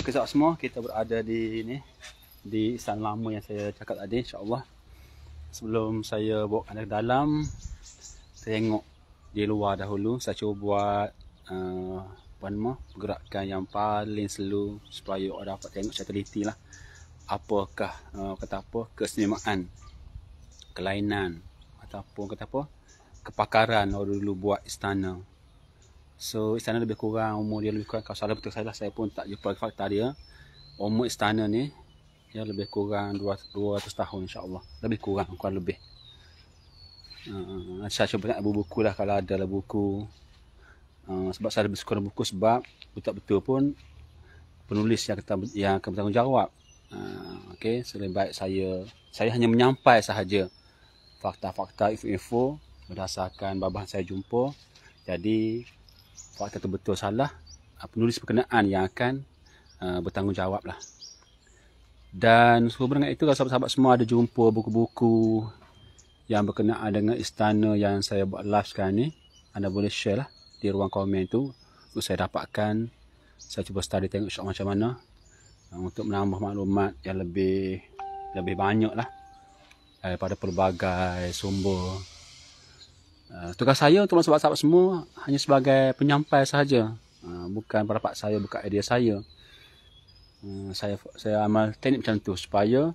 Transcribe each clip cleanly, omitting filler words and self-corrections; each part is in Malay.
Sekejap semua kita berada di ni, di istana lama yang saya cakap tadi, insya-Allah. Sebelum saya bawa anda ke dalam, saya tengok di luar dahulu. Saya cuba buat pergerakan yang paling slow supaya orang dapat tengok secara teliti lah. Apakah kata apa, keistimewaan, kelainan ataupun kata apa, kepakaran orang dulu buat istana. So istana lebih kurang, umur dia lebih kurang, kalau salah betul saya pun tak jumpa fakta dia. Umur istana ni ya lebih kurang 200 tahun, insya-Allah. Lebih kurang lebih. Saya cuba nak buku lah kalau ada lah buku. Sebab saya lebih suka buku sebab betul-betul pun penulis yang akan bertanggungjawab. Okey, lebih baik saya hanya menyampai sahaja fakta-fakta, info-info berdasarkan babahan saya jumpa. Jadi fakta itu betul salah, penulis berkenaan yang akan bertanggungjawab lah. Dan sehubungan dengan itu, kalau sahabat-sahabat semua ada jumpa buku-buku yang berkenaan dengan istana yang saya buat live sekarang ni, anda boleh share lah di ruang komen tu untuk saya dapatkan. Saya cuba study tengok shot macam mana untuk menambah maklumat yang lebih banyak lah daripada pelbagai sumber. Tugas saya untuk sahabat-sahabat semua hanya sebagai penyampai sahaja, bukan pendapat saya, bukan idea saya. Saya amal teknik macam tu supaya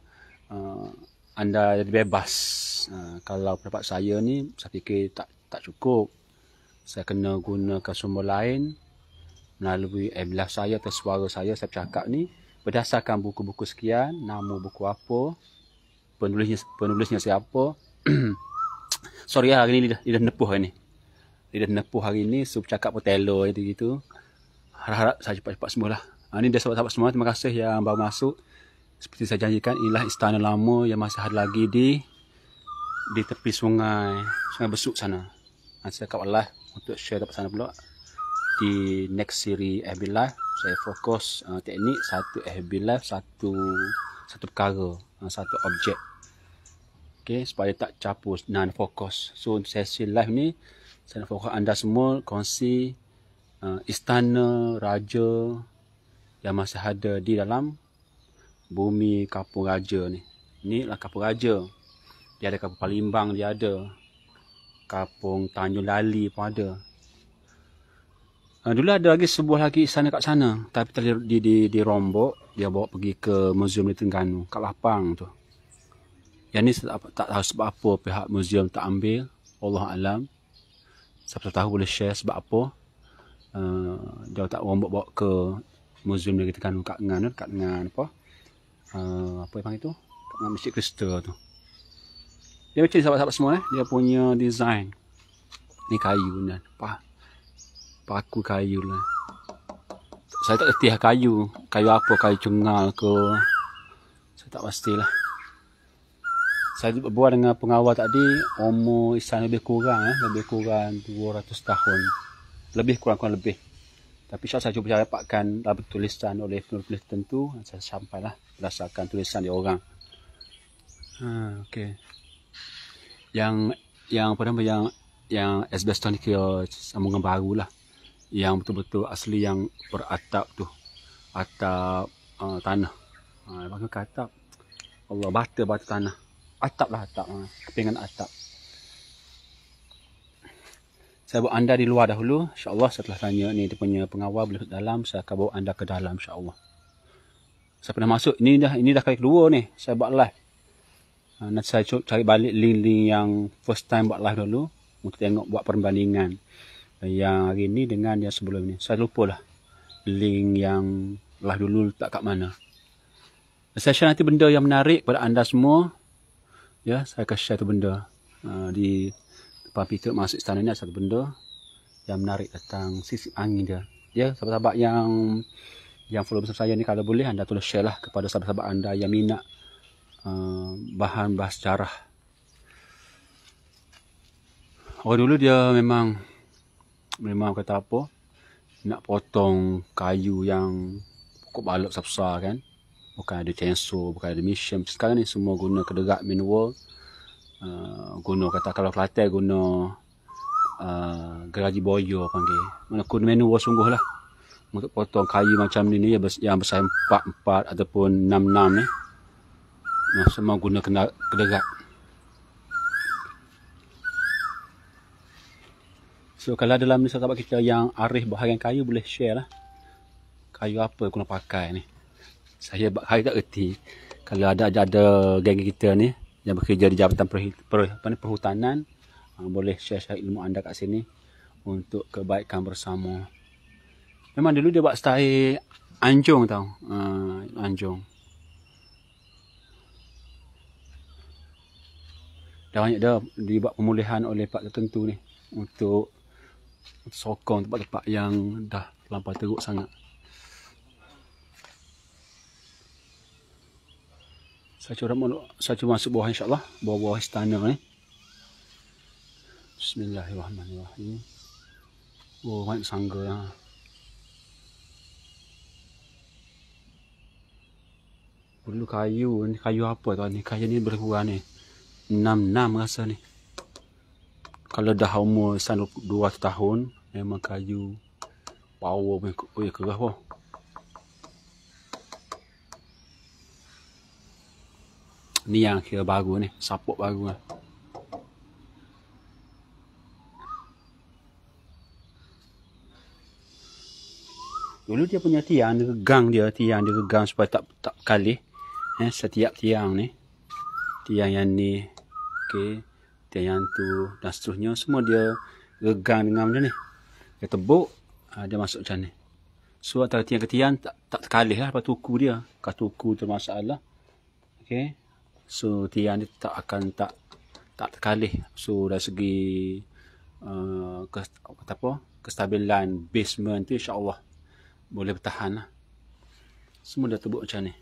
anda jadi bebas. Kalau pendapat saya ni, saya fikir tak cukup, saya kena gunakan sumber lain melalui live saya atau suara saya bercakap ni berdasarkan buku-buku sekian, nama buku apa, penulisnya siapa. Sorry lah, hari ni lidah nepuh hari ni. Lidah nepuh hari ni, so bercakap pun telo gitu. Harap-harap saya cepat-cepat sembuh lah. Ini dia sahabat-sahabat semua, terima kasih yang baru masuk. Seperti saya janjikan, inilah istana lama yang masih ada lagi di tepi sungai Besuk sana. Saya akan live untuk share dapat sana pula. Di next siri FB Live, saya fokus teknik satu FB Live, satu perkara, satu objek. Okay, supaya tak capus dan fokus. So untuk sesi live ni, saya nak fokus anda semua kongsi istana raja yang masih ada di dalam bumi Kapur Raja ni. Inilah Kapur Raja. Dia ada Kapur Palimbang, dia ada Kapung Tanjung Lali pun ada. Dulu ada lagi sebuah lagi istana kat sana, tapi tadi dirombok, dia bawa pergi ke Museum di Terengganu, kat Lapang tu. Yang ni tak tahu sebab apa pihak museum tak ambil, Allah alam. Siapa tahu boleh share sebab apa dia tak rombok bawa ke museum negeri Terengganu kat dengan apa yang panggil tu, kat dengan Masjid Krista tu. Dia macam ni sahabat-sahabat semua, dia punya design ni kayu ni, paku kayu lah. Saya tak erti kayu apa, kayu cungal ke, saya tak pastilah. Saya berbual dengan pengawal tadi, umur istana lebih kurang 200 tahun. Lebih kurang lebih. Tapi saya cuba dapatkan dapat tulisan oleh penulis tertentu, saya sampailah berdasarkan tulisan dia orang. Okey. Yang asbestos ni kira sambungan baru lah. Yang betul-betul asli yang beratap tu. Atap tanah. Bagaimana ke atap? Allah, bata tanah. Atap lah, kepingan atap. Saya bawa anda di luar dahulu, insya-Allah. Setelah tanya ni dia punya pengawal boleh ke dalam, saya akan bawa anda ke dalam, insya-Allah. Saya pernah masuk, ini dah kali kedua ni saya buat live. Nanti saya cari balik link-link yang first time buat live dulu untuk tengok, buat perbandingan yang hari ni dengan yang sebelum ni. Saya lupa lah link yang live dulu letak kat mana. Saya share nanti benda yang menarik pada anda semua. Ya, saya akan share tu benda di depan pintu masuk istana ni. Ada satu benda yang menarik tentang sisip angin dia. Ya, sahabat-sahabat yang follow bersama saya ni, kalau boleh anda tulis share lah kepada sahabat-sahabat anda yang minat bahan sejarah. Orang dulu dia memang kata apa, nak potong kayu yang pokok balok besar kan. Bukan ada chainsaw, bukan ada mission. Sekarang ni semua guna kederat manual. Guna kata kalau Kelantan guna geraji boyo panggil. Mana guna manual sungguh lah. untuk potong kayu macam ni yang besar 4 ataupun 6 ni. Nah, semua guna kederat. So kalau dalam ni sahabat kita yang arif bahagian kayu, boleh share lah. Kayu apa guna pakai ni. Saya kayu tak erti. Kalau ada geng kita ni yang bekerja di Jabatan Perhutanan, boleh share ilmu anda kat sini untuk kebaikan bersama. Memang dulu dia buat style anjung tau. Anjung. Dah banyak dah dibuat pemulihan oleh pihak tertentu ni. Untuk sokong tempat-tempat yang dah terlampau teruk sangat. Saya cuba masuk bawah insyaAllah. Bawah istana ni. Bismillahirrahmanirrahim. Oh, banyak sangga ya. Dulu kayu apa tuan ni? Kayu ni berkurang ni 6 rasa ni. Kalau dah umur 2 tahun, memang kayu power pun kerah pun. Ni yang kira baru ni, support baru lah. Dulu dia punya tiang dia gegang supaya tak kalih. Setiap tiang ni, tiang yang ni, okey, tiang yang tu dan seterusnya, semua dia gegang dengan macam ni. Dia tebuk, dia masuk macam ni. So antara tiang ke tiang tak terkalih lah. Lepas tuku dia, kalau tuku tu masalah. Okey, so tiang ni tak terkalih. So dari segi kestabilan basement tu insya-Allah boleh bertahan lah. Semua dah tebuk macam ni.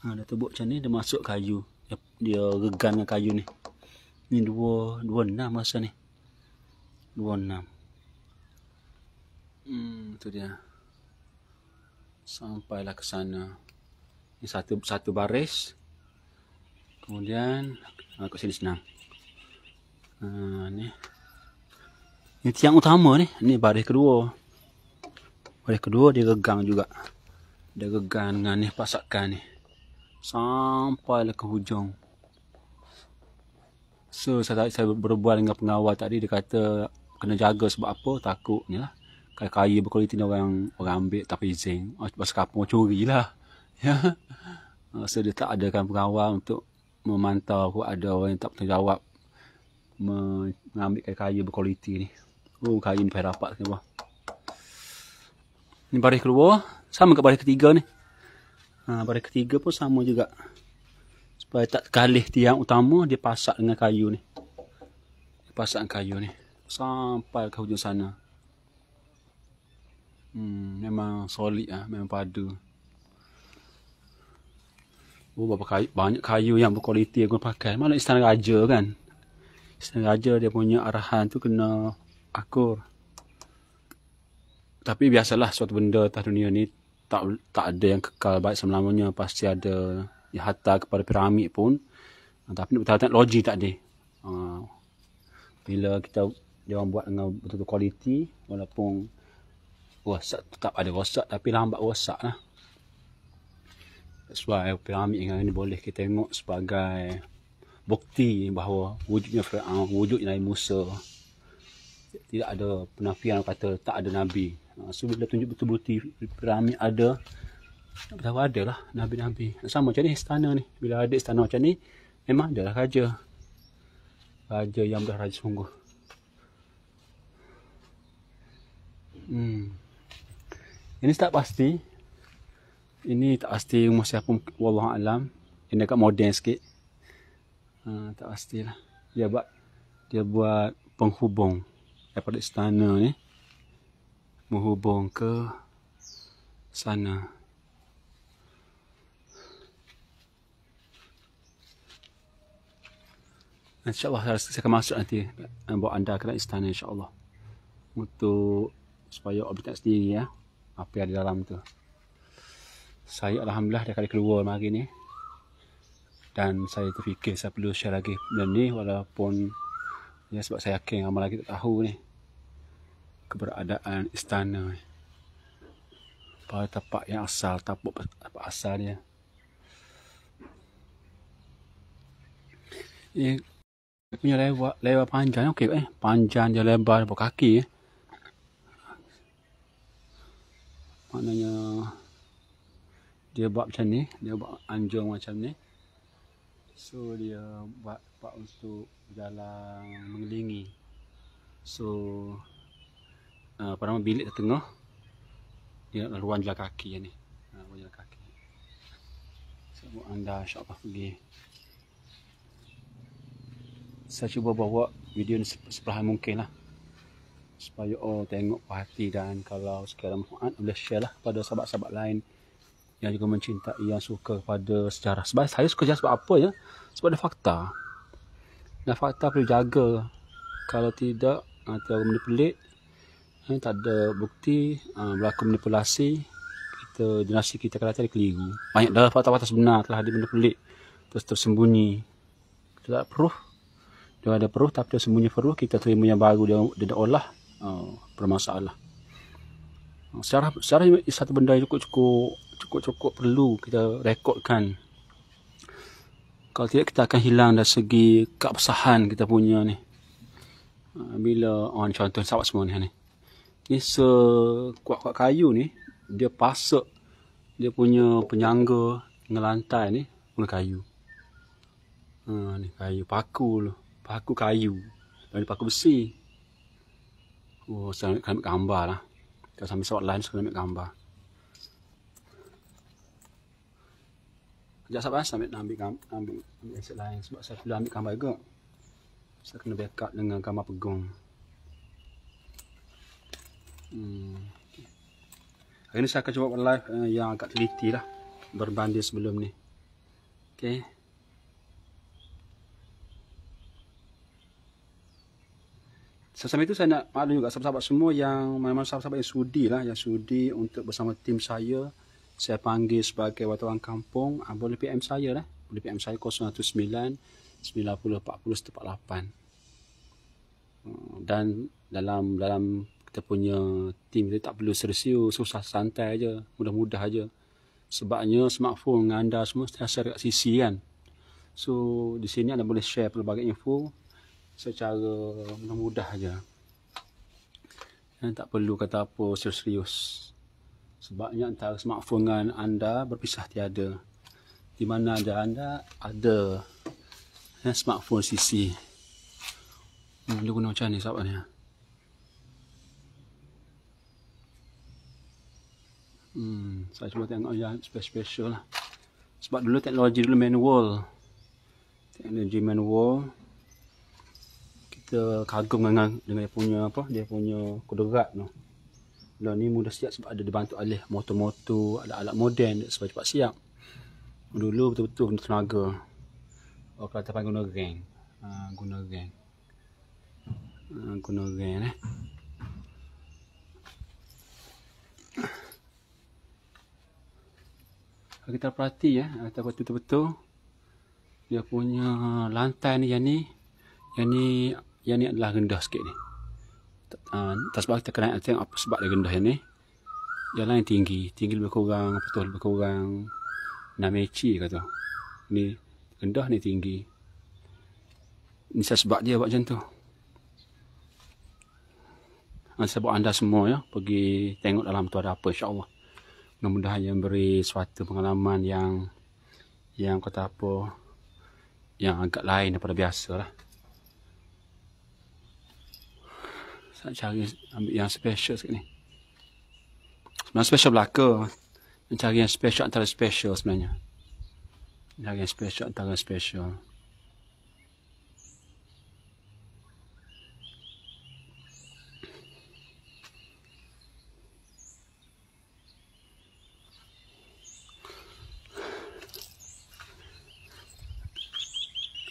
Dah tebuk macam ni, dia masuk kayu. Dia gegan dengan kayu ni. Ni 26 masa ni. 26. Tu dia. Sampailah ke sana. Ni satu baris. Kemudian kat sini senang. Ni. Ni tiang utama ni. Ni baris kedua. Baris kedua dia gegang juga. Dia gegang dengan ni pasakan ni. Sampailah ke hujung. So saya berbual dengan pengawal tadi, dia kata kena jaga sebab apa, takutnya lah kalau kayu berkualiti ni orang ambil tanpa izin, pasal kapung curi lah. Ya. So dia tak adakan pengawal untuk memantau ada orang yang tak bertanggungjawab mengambil kayu berkualiti ni. Oh, kayu ni payah dapat ke bawah. Ni baris kedua, sama ke baris ketiga ni. Baris ketiga pun sama juga. Supaya tak terkalih tiang utama, dia pasak dengan kayu ni. Dia pasak dengan kayu ni. Sampai ke hujung sana. Memang solid lah, memang padu. Oh, banyak kayu yang berkualiti yang guna pakai. Mana Istana Raja kan? Istana Raja dia punya arahan tu kena akur. Tapi biasalah suatu benda atas dunia ni tak ada yang kekal baik selama-lamanya. Pasti ada yang hantar kepada piramid pun. Tapi betul-betul teknologi tak ada. Bila dia orang buat dengan betul-betul kualiti, walaupun rosak, tetap ada rosak, tapi lambat rosak lah. That's why piramid yang ini boleh kita tengok sebagai bukti bahawa wujudnya Fir'aun, wujudnya Nabi Musa. Tidak ada penafian kata tak ada Nabi. So bila tunjuk betul-betul piramid ada, tahu ada lah Nabi-Nabi. Sama macam ni istana ni. Bila ada istana macam ni, memang ada lah raja. Raja yang dah raja sungguh. Ini tak pasti. Ini tak pasti rumah siapa, wallahualam. Ini agak moden sikit. Tak pastilah. Dia buat penghubung daripada istana ni menghubung ke sana. InsyaAllah saya akan masuk nanti bawa anda ke istana insyaAllah. Untuk supaya objek sendiri ya, apa yang ada dalam tu. Saya alhamdulillah dah kali keluar hari ni. Dan saya terfikir saya perlu share lagi benda ni, walaupun ya sebab saya yakin ramai lagi tak tahu ni keberadaan istana ni. pada tapak yang asal, tapak asal dia. Punya lebar panjang okey panjang dia, lebar berapa kaki maknanya dia buat macam ni, dia buat anjung macam ni, so dia buat untuk jalan mengelilingi. So pada bilik tengah dia ruang jalan kaki ni, ruang jalan kaki. So anda insya-Allah pergi. Saya cuba bawa video ni sebelahan mungkin lah, supaya tengok hati, dan kalau sekiranya manfaat boleh share lah pada sahabat-sahabat lain yang juga mencintai, yang suka pada sejarah. Sebab saya suka sejarah sebab apa ya? Sebab ada fakta. Dan fakta perlu jaga. Kalau tidak, nanti orang manipulate, tak ada bukti, berlaku manipulasi, generasi kita akan datang keliru. Banyak dah fakta-fakta sebenar telah dimanipulate, terus tersembunyi. Kita tak proof. Dia ada proof tapi dia sembunyi proof, kita terima yang baru dia dah olah, bermasalah. Sejarah satu benda yang cukup perlu kita rekodkan. Kalau tidak kita akan hilang dari segi keabsahan kita punya ni. Bila contoh sahabat semua ni sekuat-kuat kayu ni, dia pasak dia punya penyangga dengan lantai ni guna kayu. Ni kayu paku kayu, dan paku besi. Saya nak ambil gambar lah. Kalau sambil sahabat lain saya nak ambil gambar. Sekejap sahabat, saya ambil aset lain sebab saya perlu ambil gambar juga. Saya kena backup dengan gambar pegung. Hari ni saya akan cuba buat live yang agak teliti lah berbanding sebelum ni. Okay. Sambil itu saya nak maklum juga sahabat-sahabat semua yang memang sahabat-sahabat yang sudi lah, yang sudi untuk bersama tim saya panggil sebagai wartawan kampung, boleh PM saya lah. Boleh PM saya 019 90 40 148. Dan dalam kita punya tim kita tak perlu serius, susah, santai aja, mudah-mudah aja. Sebabnya smartphone anda semua sentiasa dekat sisi kan. So di sini anda boleh share pelbagai info secara mudah aja. Dan tak perlu kata apa serius. Sebabnya antara smartphone dengan anda berpisah tiada. Di mana anda ada smartphone sisi. Dia guna macam ni sahabat ni. Saya cuba tengok yang special lah. Sebab dulu teknologi manual. Teknologi manual. Kita kagum dengan dia punya kudarat tu. Dan ni mudah siap sebab ada dibantu oleh motor-motor, ada alat moden supaya cepat siap. Dulu betul-betul guna tenaga. Kalau kita panggil guna geng. Guna geng Kalau kita perhati kita betul-betul dia punya lantai ni, yang ni adalah rendah sikit ni. Tak sebab kita kena tengok apa sebab dia rendah ni. Yang lain tinggi lebih kurang lebih kurang 6 inci kata. Ni rendah, ni tinggi. Ni sebab dia buat macam tu. Saya buat anda semua pergi tengok dalam tu ada apa, insya-Allah. Mudah-mudahan yang beri suatu pengalaman yang kata apa, yang agak lain daripada biasa lah. Saya cari ambil yang special sikit ni. Sebenarnya special belaka. Cari yang special antara special sebenarnya. Cari yang special antara special.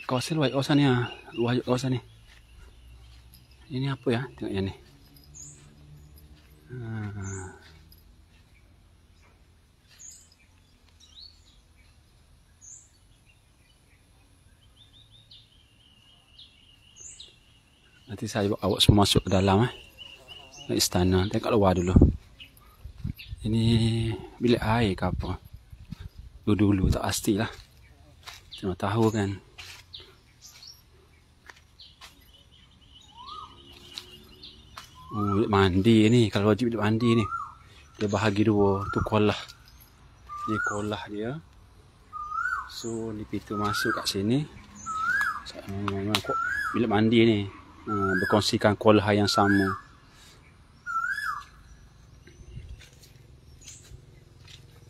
Kawasan luar kawasan ni luar kawasan ni. Ini apa ya? Tengok yang ni. Nanti saya bawa awak semua masuk ke dalam istana. Tengok luar dulu. Ini bilik air ke apa? Dulu-dulu tak pastilah. Cuma tahu kan. Oh, bilik mandi ni. Kalau wajib bilik mandi ni. Dia bahagi dua. Tu kolah. Ni kolah dia. So, ni pintu masuk kat sini. Bilik mandi ni. Berkongsikan kolah yang sama.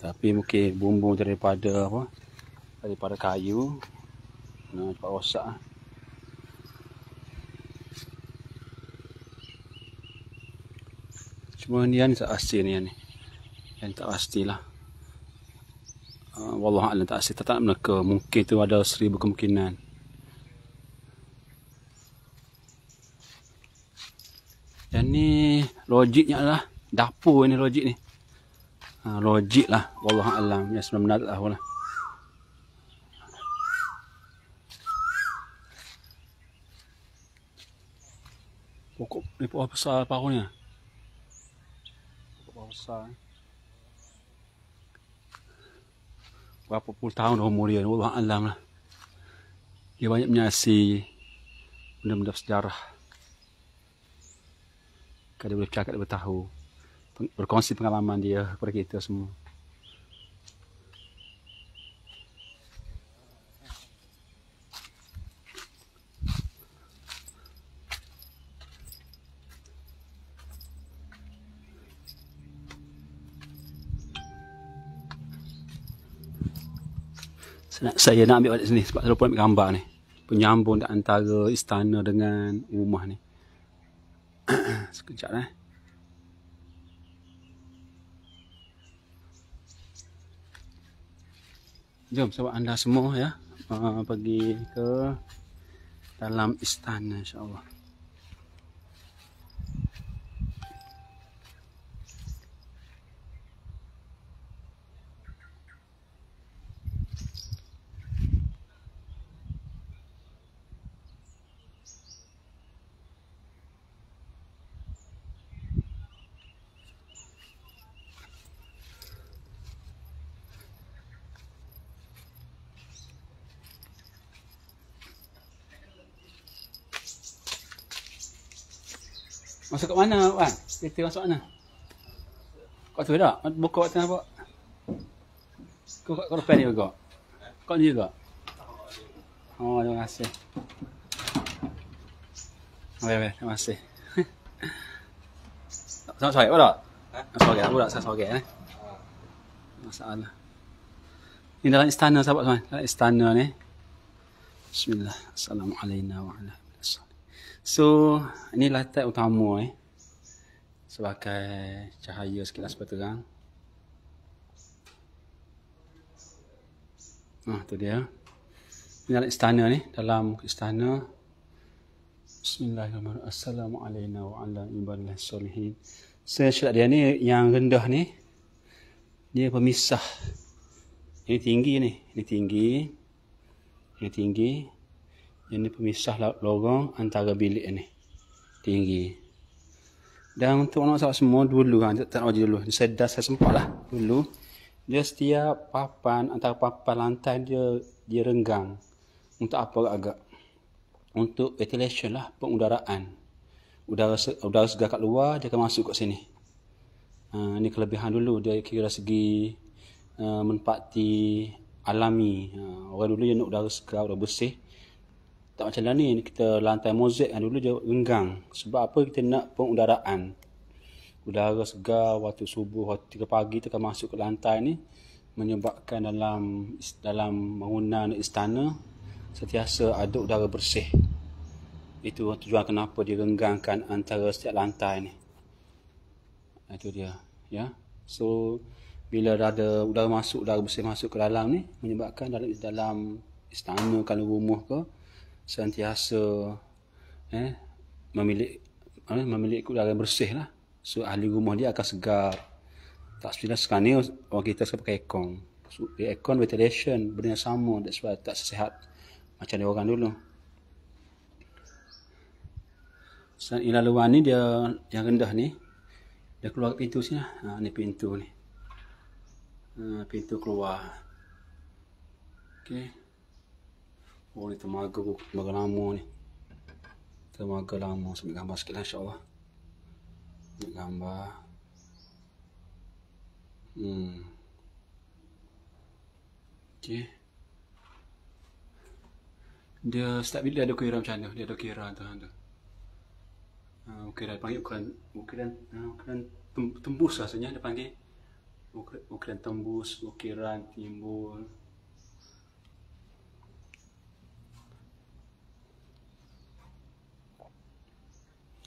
Tapi mungkin bumbung daripada apa? Daripada kayu. Cepat rosak. Cuma ni tak pasti ni. Yang tak pastilah. Wallahualam tak pasti. Tak nak meneka. Mungkin tu ada 1000 kemungkinan. Yang ni logiknya lah. Dapur ni logik ni. Logik lah. Wallahualam. Ya sebenarnya tak tahu lah. Pokok ni pokok besar paruh ni. Pokok besar. Berapa puluh tahun dah umur dia. Wallahualam lah. Dia banyak menyaksi benda-benda sejarah. Dia boleh bercakap, dia boleh tahu. Berkongsi pengalaman dia kepada kita semua. Saya nak ambil balik sini sebab saya lupa ambil gambar ni. Penyambung antara istana dengan rumah ni. Sekejap lah. Jom sahabat anda semua ya. Pergi ke dalam istana insyaAllah. Masuk kat mana, Wan? Kita masuk mana? Kat tu tak? Buka kat tengah apa? Kau kat depan ni juga? Kat ni juga? Oh, terima kasih. Baik, terima kasih. Sama sorek apa tak? Sorek apa tak? Saya sorek ni. Masalah. Ini dalam istana sahabat tuan. Dalam istana ni. Bismillah. Assalamualaikum warahmatullahi wabarakatuh. So, ini latar utama sebagai cahaya sekilas berterang. Tu dia. Ini dalam istana ni, dalam istana. Bismillahirrahmanirrahim. Assalamualaikum warahmatullahi wabarakatuh. Syarat dia ni yang rendah ni dia pemisah. Ini tinggi ni, ini tinggi. Ini tinggi. Ini pemisah lorong antara bilik ni. Tinggi. Dan untuk anak-anak semua dulu, tak nak dulu. Saya sempat lah dulu. Dia setiap papan, antara papan lantai dia renggang. Untuk apa agak? Untuk ventilation lah, pengudaraan. Udara segar kat luar, dia akan masuk kat sini. Ini kelebihan dulu. Dia kira segi menepati alami. Orang dulu dia nak udara segar, udara bersih. Tak macam lah ni, kita lantai mozaik dulu dia renggang. Sebab apa? Kita nak pengudaraan. Udara segar waktu subuh, waktu 3 pagi tu akan masuk ke lantai ni. Menyebabkan dalam bangunan istana sentiasa ada udara bersih. Itu tujuan kenapa dia renggangkan antara setiap lantai ni. Itu dia. Ya. So, bila ada udara bersih masuk ke dalam ni, menyebabkan dalam istana kalau rumah ke, sentiasa memiliki udara bersih lah. So ahli rumah dia akan segar. Tak sebenarnya sekarang ni orang kita sekarang pakai aircon. So, aircon ventilation benda yang sama. That's why tak sehat macam dia orang dulu. So, laluan ni dia yang rendah ni, dia keluar pintu sini lah. Ni pintu ni. Pintu keluar. Okey. Oh, ni temaga lama ni. Temaga lama. Saya ambil gambar sikit lah, insyaAllah. Ambil gambar. Okey. Dia start bila ada ukiran macam mana? Dia ada ukiran tu. Ukiran panggil ukiran tembus rasanya dia panggil. Ukiran tembus, ukiran timbul.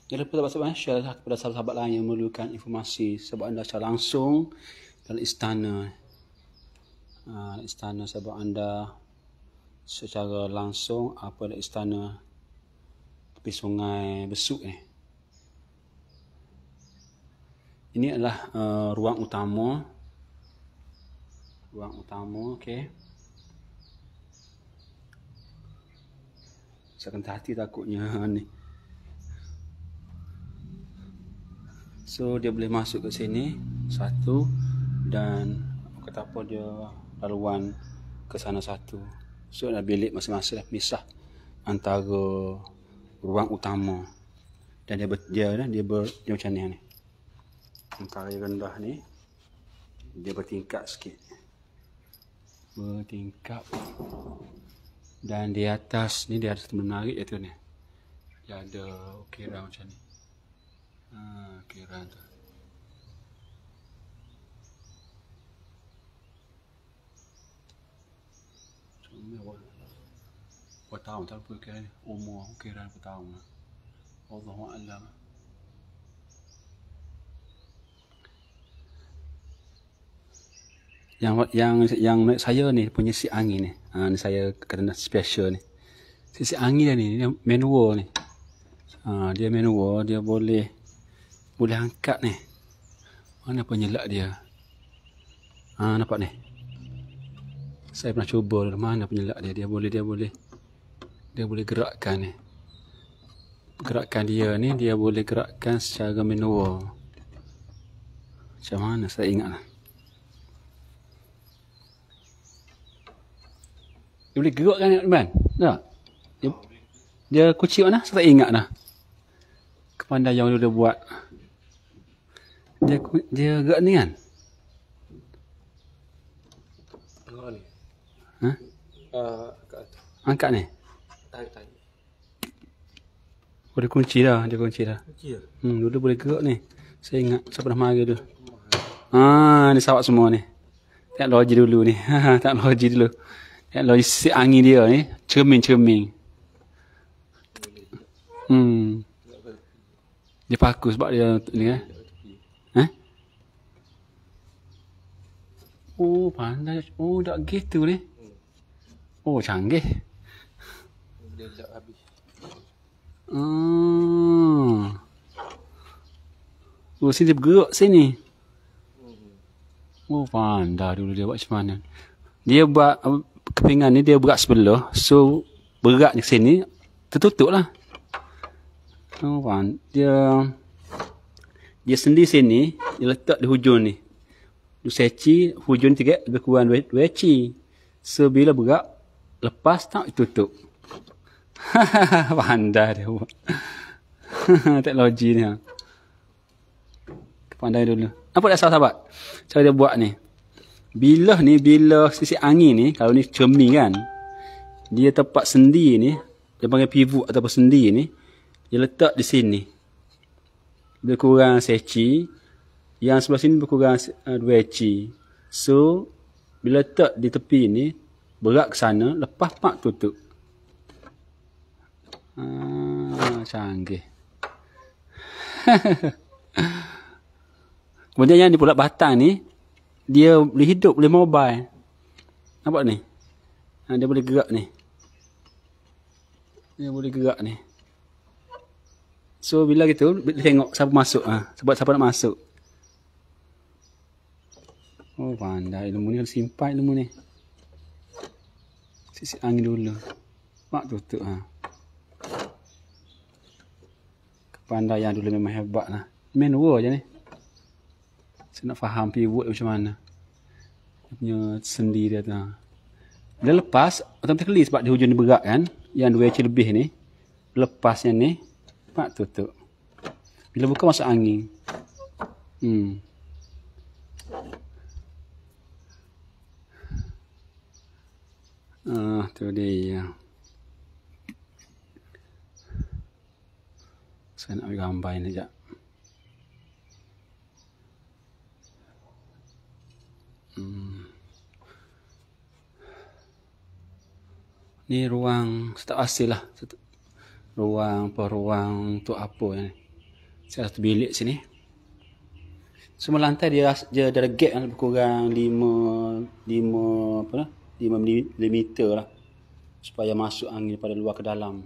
Jangan lupa sahabat-sahabat share kepada sahabat-sahabat lain yang memerlukan informasi sebab anda secara langsung dalam istana. Istana sahabat anda secara langsung apa dalam istana tepi sungai Besuk ni. Ini adalah ruang utama. Okey. Saya akan hati takutnya ni. So dia boleh masuk ke sini satu, dan kata apa dia laluan ke sana satu. So ada bilik masing-masing dah pisah antara ruang utama. Dan dia macam ni. Antara yang rendah ni dia bertingkap sikit. Dan di atas ni dia ada menarik iaitu ni. Dia ada ukiran macam ni. Ukiran tu. Berapa tahun tak lupa ukiran ni. Umur ukiran berapa tahun. Allahu'alam. Yang saya ni punya si angin ni. Ni saya kena special ni. Si angin ni manual ni. Dia manual, dia boleh angkat ni. Mana penyelak dia? Nampak ni. Saya pernah cuba mana penyelak dia. Dia boleh gerakkan ni. Gerakan dia ni dia boleh gerakkan secara manual. Macam mana saya ingat lah. Dia boleh gerakkan ni, teman. Tak? Dia kunci mana? Saya tak ingat dah. Kepandaian yang dia buat. Dia gerak ni kan? Angkat ni? Tarik. Boleh kunci dah. Dulu boleh gerak ni. Saya ingat. Saya pernah mari dulu. Ni sahabat semua ni. Teknologi dulu ni. Teknologi dulu. Teknologi si angin dia ni. Cermin. Dia paku sebab dia ni kan. Oh, pandai. Oh, dah gitu ni. Oh, canggih. Dia dah habis. Oh, sini dia bergerak sini. Oh, pandai dulu dia buat macam mana. Dia buat kepingan ni dia berat sebelah. So, berat di sini tertutup lah. Oh, dia sendi sini, dia letak di hujung ni. Dia seci, hujung 3 lebih kurang 2 eci. So, bila berat, lepas tak tutup. Pandai dia buat. Teknologi ni. Pandai dulu. Apa dah sahabat? Cara dia buat ni. Bila sisi angin ni, kalau ni cermin kan, dia tepat sendi ni, dia panggil pivot ataupun sendi ni, dia letak di sini. Lebih kurang seci. Yang sebelah sini lebih kurang 2 eci. So, bila letak di tepi ni, berat ke sana, lepas pak tutup. Canggih. Kemudian yang di pulat batang ni, dia boleh hidup, boleh mobile. Nampak ni? Dia boleh gerak ni. So, bila gitu, dia tengok siapa masuk. Sebab siapa nak masuk. Oh, pandai. Ilmu ni, simpan ilmu ni. Sisi angin dulu. Mak tutup. Kepandaian dulu memang hebat lah. Manual je ni. Saya nak faham pivot macam mana. punya sendi dia tu. Dia lepas, otomatis keli sebab di hujung ni berat kan. Yang 2 inci lebih ni. Lepas yang ni, pak tutup. Bila buka masuk angin. Tu dia. Saya nak ambil gambar ni sekejap. Ni ruang staf asing lah. Ruang untuk apa ni. Saya satu bilik sini. Semua lantai dia ada gap yang lebih kurang 5 mm lah. Supaya masuk angin daripada luar ke dalam.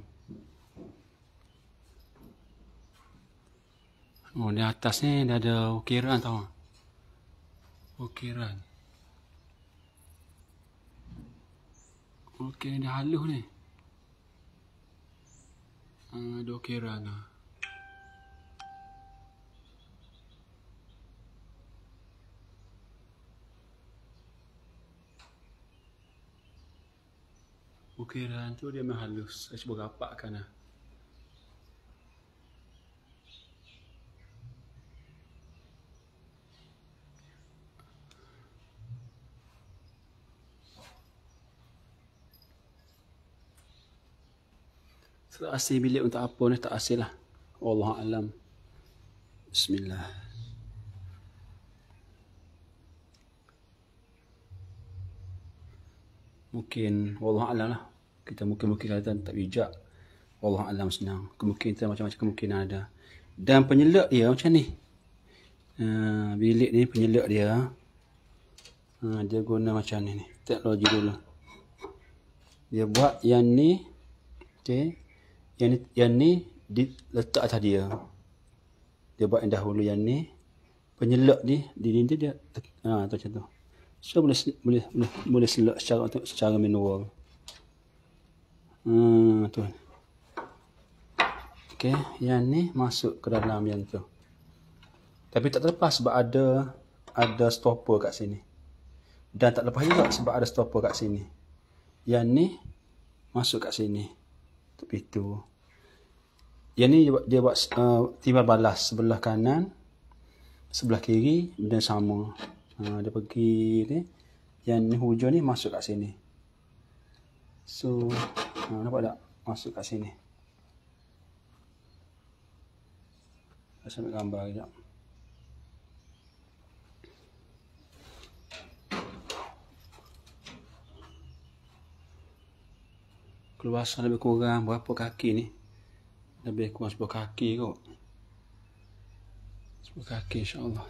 Oh, di atas ni dia ada ukiran tau. Ukiran. Okey, dia halus ni. Ada ukiran lah. Ukiran tu dia memang halus. Saya cuba rapatkan lah. Tak asing bilik untuk apa ni, tak asing lah. Wallahu alam. Bismillah. Mungkin wallahu alam lah. Kita mungkin kata tak bijak. Wallahu alam senang. Kemungkinan macam-macam kemungkinan ada. Dan penyelak dia macam ni. Bilik ni penyelak dia. Dia guna macam ni. Teknologi dulu. Dia buat yang ni. Okey. Yang ni diletak atas dia. Dia buat yang dahulu yang ni. Penyelak ni di dinding dia macam tu. So boleh selak secara manual. Tu. Okey, yang ni masuk ke dalam yang tu. Tapi tak terlepas sebab ada stopper kat sini. Dan tak lepas juga sebab ada stopper kat sini. Yang ni masuk kat sini. Untuk itu. Yang ni dia buat timbal balas sebelah kanan, sebelah kiri dan sama. Dia pergi ni. Yang ni hujung ni masuk kat sini. So, nampak tak? Masuk kat sini. Saya ambil gambar sekejap. Keluasan lebih kurang berapa kaki ni? Lebih kurang 10 kaki kot. 10 kaki insyaAllah.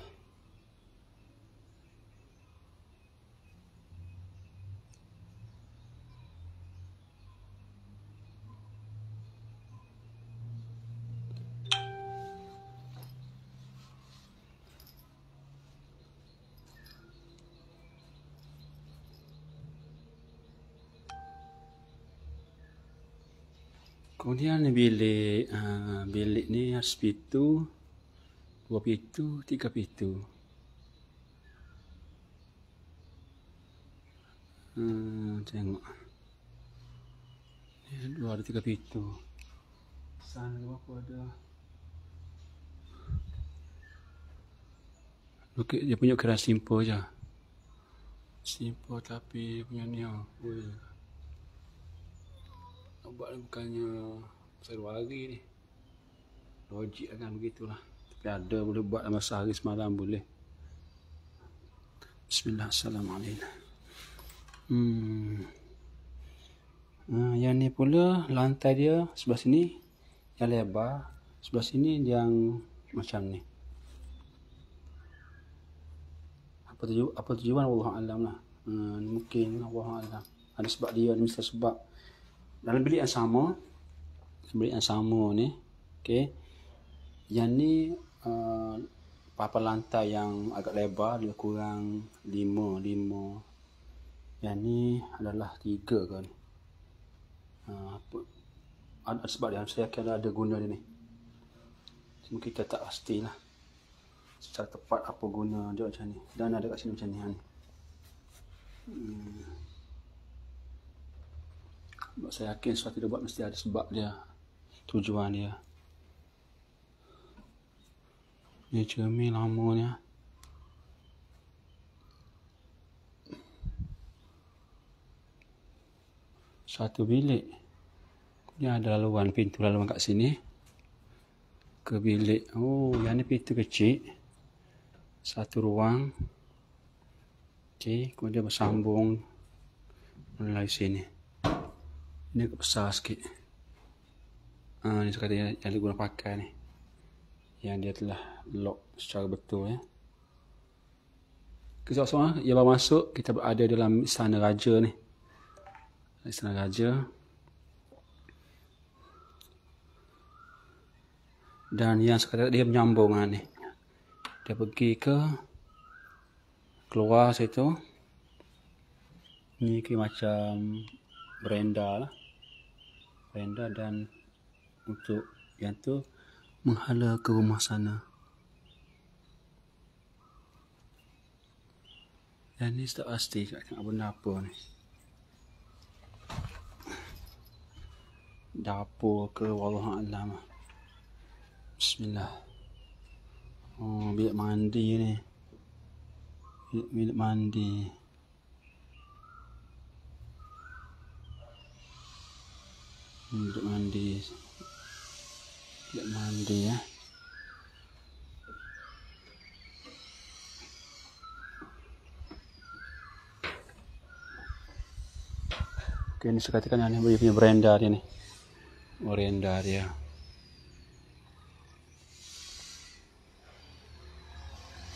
Kemudian bilik ni harus pintu, 2 pintu, 3 pintu. Tengok. Ni 2 ada 3 pintu. Sana berapa ada? Okey, dia punya ukuran simple je. Simple tapi punya ni buat bukannya sehari hari ni. Logik kan begitulah. Tapi ada boleh buat dalam sehari semalam boleh. Bismillahirrahmanirrahim. Yang ni pula lantai dia sebelah sini yang lebar, sebelah sini yang macam ni. Apa tujuan Allah alam lah. Mungkin Allah alam. Ada sebab dia, ada mesti sebab. Dalam bilik yang sama ni, okey. Yang ni papan lantai yang agak lebar, lebih kurang 5. Yang ni adalah 3 kan. Ada sebab dia, saya kira ada guna dia ni. Cuma kita tak pastilah secara tepat apa guna dia macam ni. Dan ada kat sini macam ni. Saya yakin sesuatu dia buat mesti ada sebab dia, tujuan dia. Ni cermin lamanya. Satu bilik. Ni ada laluan, pintu laluan kat sini. Ke bilik. Oh, yang ni pintu kecil. Satu ruang. Okey, kemudian bersambung mulai sini. Ini agak besar sikit. Ni sekali yang dia guna pakai ni. Yang dia telah lock secara betul ya. Kesal-kesal, ia baru masuk, kita berada dalam istana raja ni. Istana raja. Dan yang sekarang dia menyambung ni. Dia pergi ke keluar situ. Ni macam berenda lah. Berenda dan untuk yang tu menghala ke rumah sana. Dan ni tak pasti tengok benda apa ni. Dapur ke wallahualam. Bismillah. Oh, bilik mandi ni. Bilik mandi. Bilik mandi. Bilik mandi ya. Okey, ni saya katakan yang ni punya berenda dia ni. Berenda dia.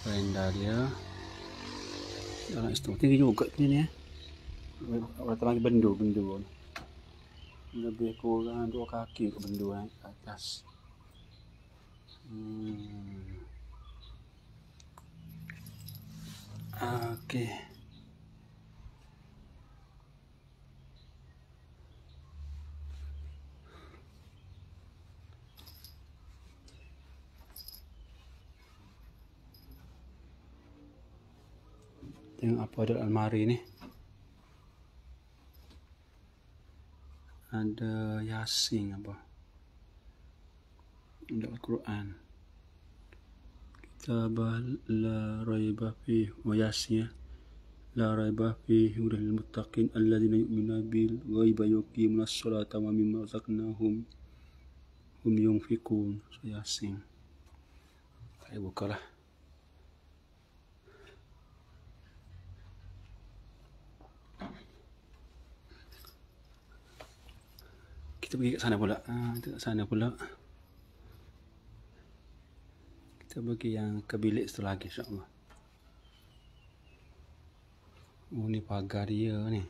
Berenda dia. Dalam situ tinggi juga ni ya. Rata lagi bendu ni. Lebih kurang 2 kaki ke bendu ke atas. Okey. Tengok apa ada dalam almari ni. Ada Yasin apa. Ada Al-Quran. Kitab la raiba fihi wa Yasin. La raiba fihi hudal lil muttaqin alladzina yu'minuna bil ghaibi wa yuqimuna as-salata wa mimma razaqnahum hum yunfiqun. Yasin. Saya bukalah. Kita pergi ke sana pula. Kita ke sana pula. Kita pergi yang ke bilik satu lagi insya-Allah. Oh, ni pagar dia ni.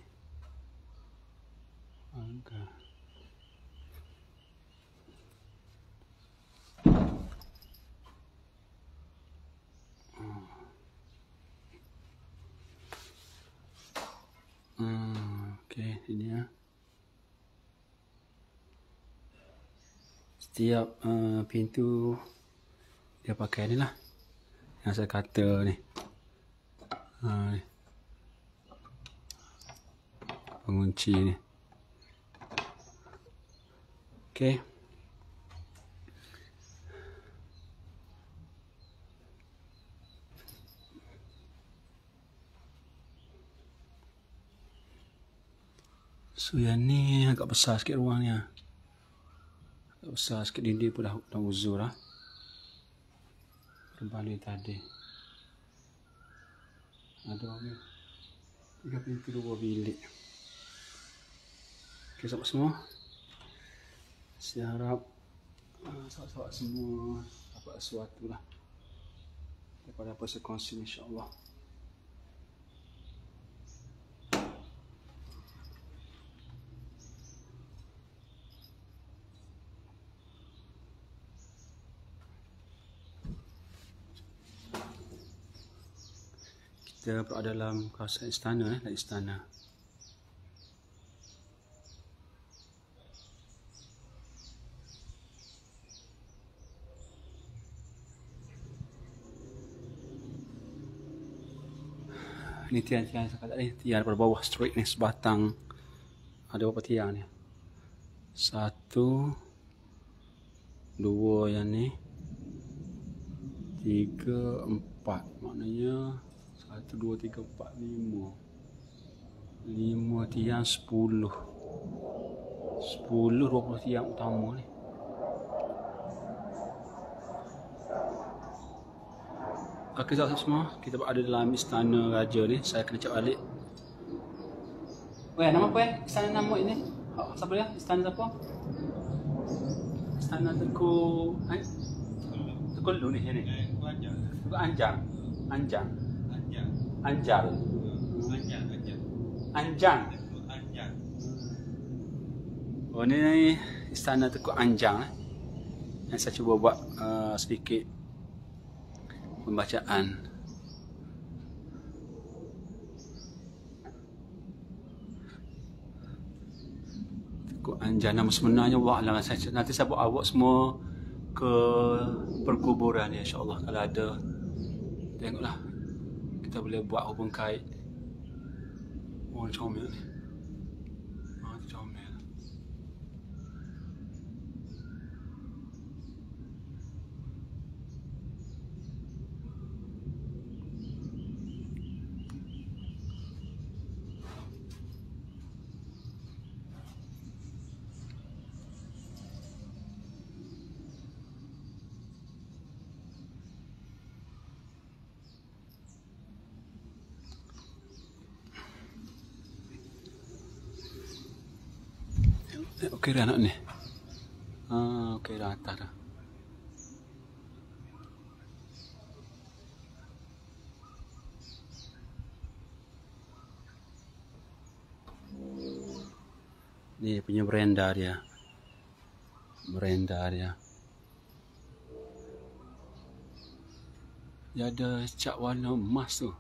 Pagar. Okey, ini ya. Setiap pintu dia pakai ni lah. Yang saya kata ni. Ni. Pengunci ni. Okey. So yang ni agak besar sikit ruangnya. Agak besar sikit, dinding pun dah uzur lah. Berbanding tadi. Ada 3 pintu 2 bilik. Okey, sahabat semua. Saya harap sahabat-sahabat semua dapat sesuatu lah daripada apa saya kongsi insya-Allah. Kita berada dalam kawasan istana, istana. Ini tiang-tiang sekat ni, tiang daripada bawah straight ni sebatang. Ada berapa tiang ni? 1, 2 yang ni, 3, 4. Maknanya 1, 2, 3, 4, 5. 5 tiang 10. 20 tiang utama ni. Okey sahabat semua, kita berada dalam istana raja ni. Saya kena cek balik. Weh, nama apa istana nama ini? Siapa dia? Istana siapa? Istana Tengku Tengku Lu ni ni. Tengku Anjang. Anjang. Anjal. Anjang. Oh ni istana Tengku Anjang. Yang saya cuba buat sedikit pembacaan. Tengku Anjang nama sebenarnya wa'alam. Nanti saya bawa awak semua ke perkuburan ya, insya-Allah kalau ada. Tengoklah. Kita boleh buat hubung kait. Oh, comel ni. Comel. Okey dah anak ni. Okey dah atas dah. Ni punya beranda dia. Beranda dia. Dia ada cat warna emas tu.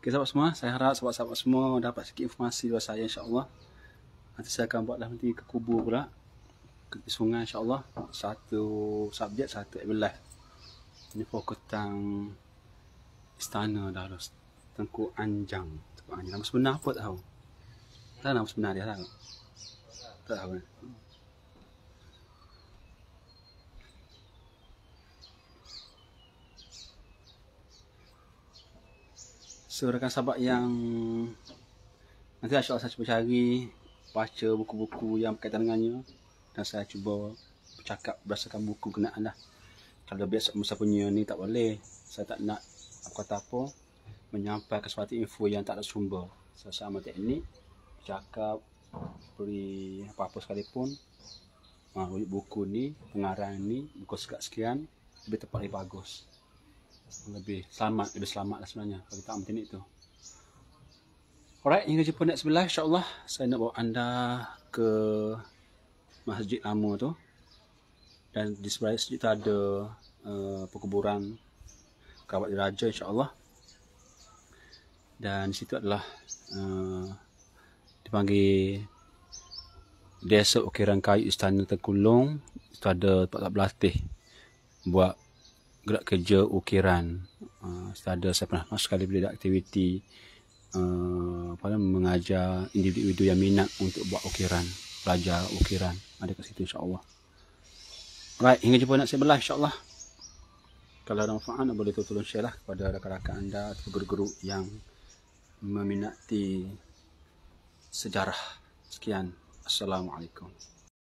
Okay, sahabat semua, saya harap sahabat-sahabat semua dapat sikit informasi dari saya, insya-Allah. Nanti saya akan buat nanti ke kubur pula, ke sungai, insya-Allah. Satu subjek, satu live. Ini fokus tentang istana dah, Tengku Anjang. Tengku Anjang. Nama sebenar apa tak tahu? Tak nama sebenar dia tak tahu. Tak tahu. So, rakan sahabat yang nanti insya-Allah saya cuba cari baca buku-buku yang berkaitan dengannya, dan saya cuba bercakap berdasarkan buku kenaan dah. Kalau biasa Musa punya ni tak boleh. Saya tak nak kata apa menyampaikan suatu info yang tak ada sumber. Saya sama teknik bercakap, beri apa-apa sekalipun. Buku ni, pengarang ni, buku sekian lebih tepat, lebih bagus. Lebih selamat lah sebenarnya kalau kita ambil teknik tu. Alright, hingga jumpa next live, insya-Allah. Saya nak bawa anda ke masjid lama tu, dan di sebelah masjid tu ada perkuburan kerabat raja, insya-Allah. Dan di situ adalah dipanggil Desa Ukiran Kayu Istana Tengku Long. Itu ada tempat berlatih buat gerak kerja ukiran. Ada saya pernah masuk sekali bila ada aktiviti mengajar individu yang minat untuk buat ukiran, belajar ukiran, ada kat situ, insya-Allah. Alright, hingga jumpa nak saya live, insya-Allah. Kalau ada manfaat, boleh tolong share lah kepada rakan-rakan anda atau guru-guru yang meminati sejarah. Sekian, Assalamualaikum.